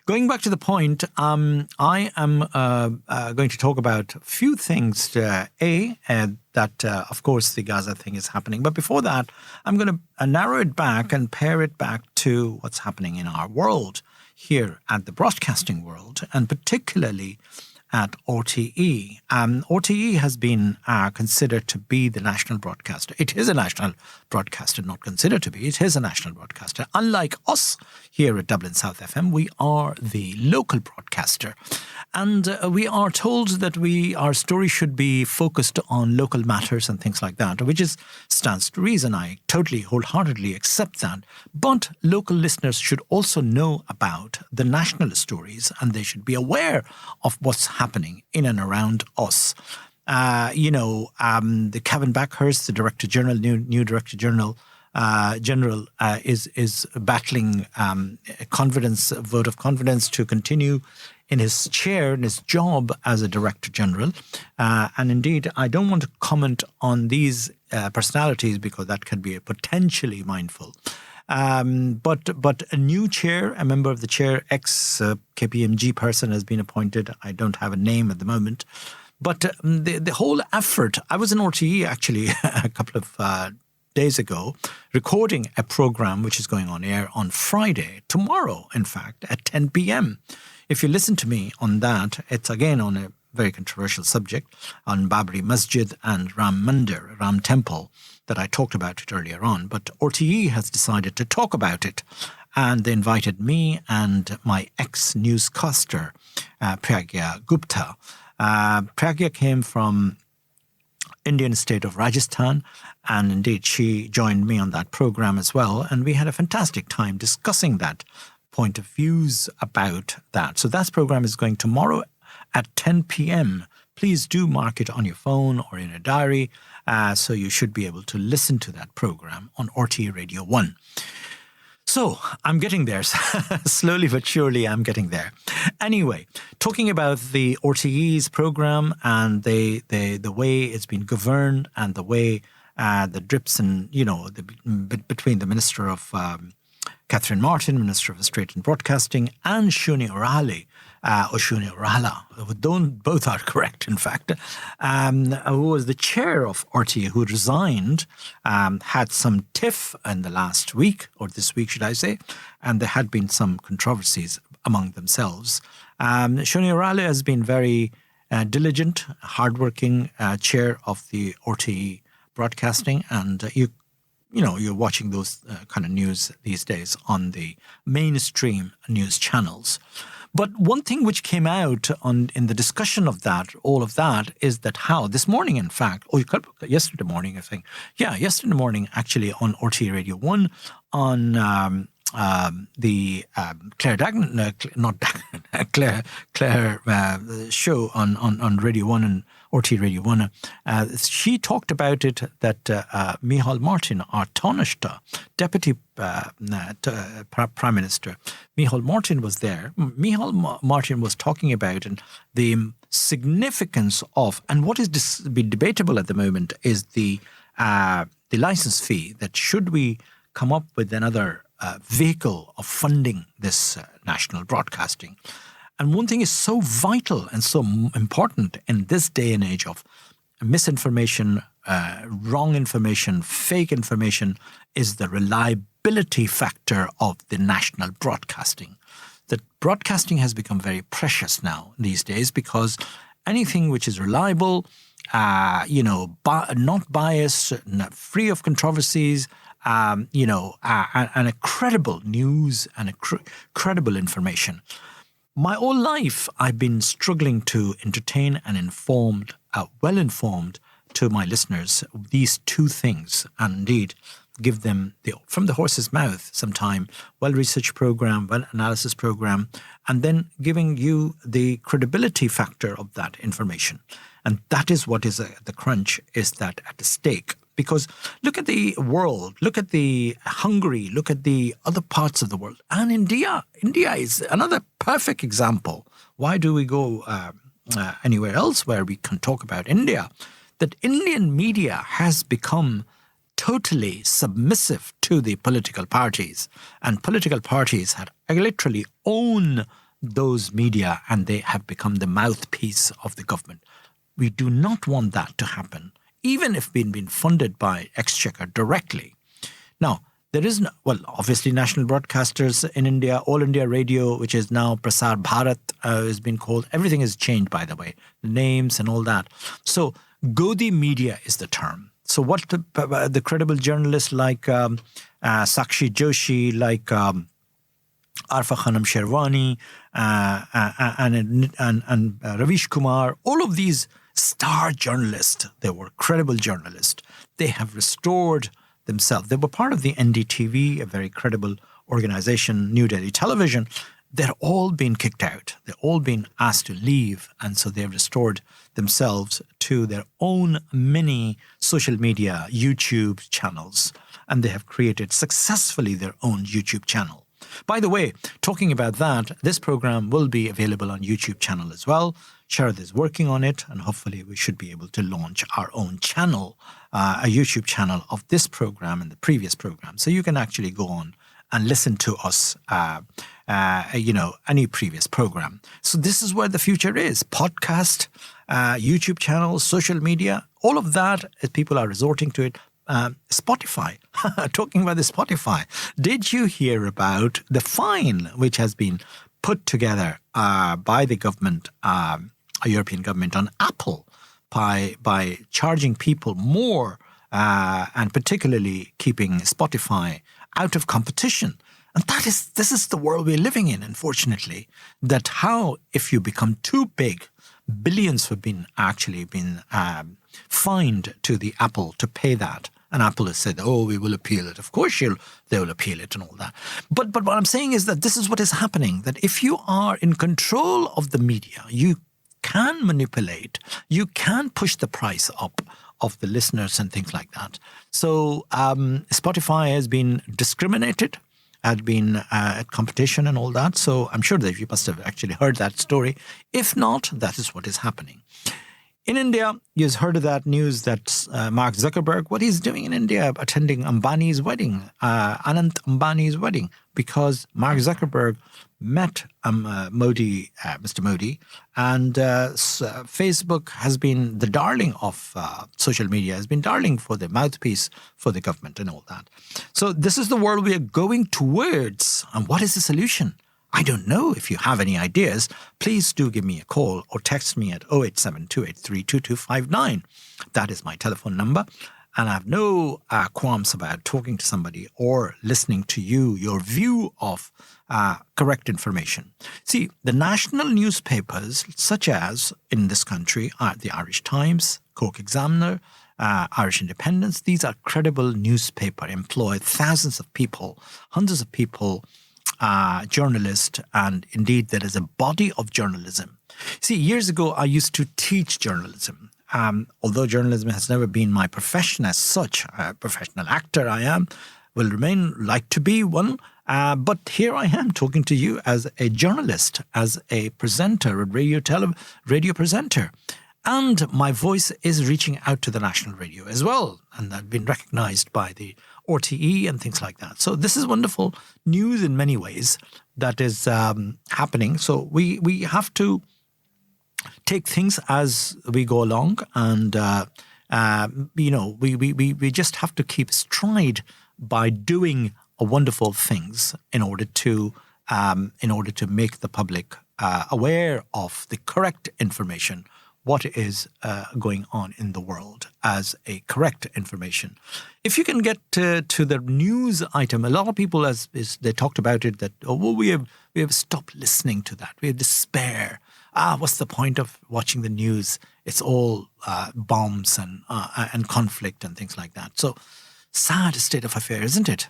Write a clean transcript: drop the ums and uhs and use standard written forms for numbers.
Going back to the point, I am going to talk about a few things. Of course, the Gaza thing is happening. But before that, I'm going to narrow it back and pare it back to what's happening in our world here at the broadcasting world, and particularly at RTE. RTE has been considered to be the national broadcaster. It is a national broadcaster, not considered to be. It is a national broadcaster. Unlike us here at Dublin South FM, we are the local broadcaster. And we are told that our story should be focused on local matters and things like that, which stands to reason. I totally, wholeheartedly accept that. But local listeners should also know about the national stories, and they should be aware of what's happening in and around us. The Kevin Backhurst, the Director General, new Director General, is battling a vote of confidence to continue in his chair, in his job as a Director General. And indeed, I don't want to comment on these personalities because that can be potentially mindful. But a new chair, a member of the chair, ex-KPMG person has been appointed. I don't have a name at the moment. But the whole effort, I was in RTE actually a couple of days ago, recording a program which is going on air on Friday, tomorrow, in fact, at 10 p.m. If you listen to me on that, it's again on a very controversial subject on Babri Masjid and Ram Mandir, Ram Temple, that I talked about it earlier on. But RTE has decided to talk about it, and they invited me and my ex-newscaster, Pragya Gupta. Pragya came from Indian state of Rajasthan, and indeed she joined me on that program as well, and we had a fantastic time discussing that point of views about that. So that program is going tomorrow at 10 p.m. Please do mark it on your phone or in a diary, so you should be able to listen to that program on RTE Radio 1. So I'm getting there. Slowly but surely I'm getting there. Anyway, talking about the RTE's program and the way it's been governed and the way the drips and, between the Minister of Catherine Martin, Minister of State and Broadcasting, and Shuni Orali, or Shuni Orala, both are correct, in fact, who was the chair of RTE, who resigned, had some tiff in the last week, or this week, should I say, and there had been some controversies among themselves. Shuni Orala has been very diligent, hardworking chair of the RTE Broadcasting, and you're watching those kind of news these days on the mainstream news channels. But one thing which came out in the discussion of all of that, is that how this morning, in fact, yesterday morning, I think. Yeah, yesterday morning, actually, on RTE Radio 1, on the Claire show on Radio 1 and RTE Radio 1, she talked about it that Micheál Martin, our Taoiseach, Deputy Prime Minister, Micheál Martin was there. Micheál Martin was talking about the significance of, and what is been debatable at the moment, is the license fee, that should we come up with another vehicle of funding this national broadcasting. And one thing is so vital and so important in this day and age of misinformation, wrong information, fake information, is the reliability factor of the national broadcasting. That broadcasting has become very precious now these days, because anything which is reliable, not biased, free of controversies, and a credible news and a credible information. My whole life, I've been struggling to entertain and well-informed to my listeners these two things, and indeed give them from the horse's mouth sometime, well-researched program, well-analysis program, and then giving you the credibility factor of that information. And that is what is the crunch, is that at the stake. Because look at the world, look at the Hungary, look at the other parts of the world. And India is another perfect example. Why do we go anywhere else where we can talk about India? That Indian media has become totally submissive to the political parties. And political parties had literally own those media, and they have become the mouthpiece of the government. We do not want that to happen, even if we've been funded by Exchequer directly. Now, there is, obviously national broadcasters in India, All India Radio, which is now Prasar Bharat, has been called. Everything has changed, by the way, the names and all that. So Godi media is the term. So what the credible journalists like Sakshi Joshi, like Arfa Khanam Sherwani, and Ravish Kumar, all of these star journalists, they were credible journalists. They have restored themselves. They were part of the NDTV, a very credible organization, New Delhi Television. They're all been kicked out. They're all been asked to leave. And so they've restored themselves to their own mini social media, YouTube channels. And they have created successfully their own YouTube channel. By the way, talking about that, this program will be available on YouTube channel as well. Sharad is working on it, and hopefully we should be able to launch our own channel, a YouTube channel of this program and the previous program. So you can actually go on and listen to us, any previous program. So this is where the future is. Podcast, YouTube channels, social media, all of that, as people are resorting to it. Spotify, talking about the Spotify. Did you hear about the fine which has been put together by the government, a European government, on Apple by charging people more and particularly keeping Spotify out of competition? And this is the world we're living in, unfortunately, that how if you become too big, billions have been fined to the Apple to pay that. And Apple has said, oh, we will appeal it. Of course, they will appeal it and all that. But what I'm saying is that this is what is happening, that if you are in control of the media, you can manipulate, you can push the price up of the listeners and things like that. So Spotify has been discriminated, had been at competition and all that. So I'm sure that you must have actually heard that story. If not, that is what is happening. In India, you've heard of that news that Mark Zuckerberg, what he's doing in India, attending Ambani's wedding, Anant Ambani's wedding, because Mark Zuckerberg met Mr. Modi, and Facebook has been the darling of social media, has been darling for the mouthpiece for the government and all that. So this is the world we are going towards. And what is the solution? I don't know. If you have any ideas, please do give me a call or text me at 087-283-2259. That is my telephone number. And I have no qualms about talking to somebody or listening to you, your view of correct information. See, the national newspapers, such as in this country, are the Irish Times, Cork Examiner, Irish Independence. These are credible newspaper, employ thousands of people, hundreds of people, journalists, and indeed there is a body of journalism. See, years ago I used to teach journalism. Although journalism has never been my profession as such, a professional actor I am, will remain like to be one. But here I am talking to you as a journalist, as a presenter, a radio presenter. And my voice is reaching out to the national radio as well. And I've been recognized by the RTE and things like that. So this is wonderful news in many ways that is happening. So we have to take things as we go along, and we just have to keep stride by doing wonderful things in order to make the public aware of the correct information, what is going on in the world as a correct information. If you can get to the news item, a lot of people, as they talked about it, that we have stopped listening to that. We have despair. What's the point of watching the news? It's all bombs and conflict and things like that. So sad state of affairs, isn't it?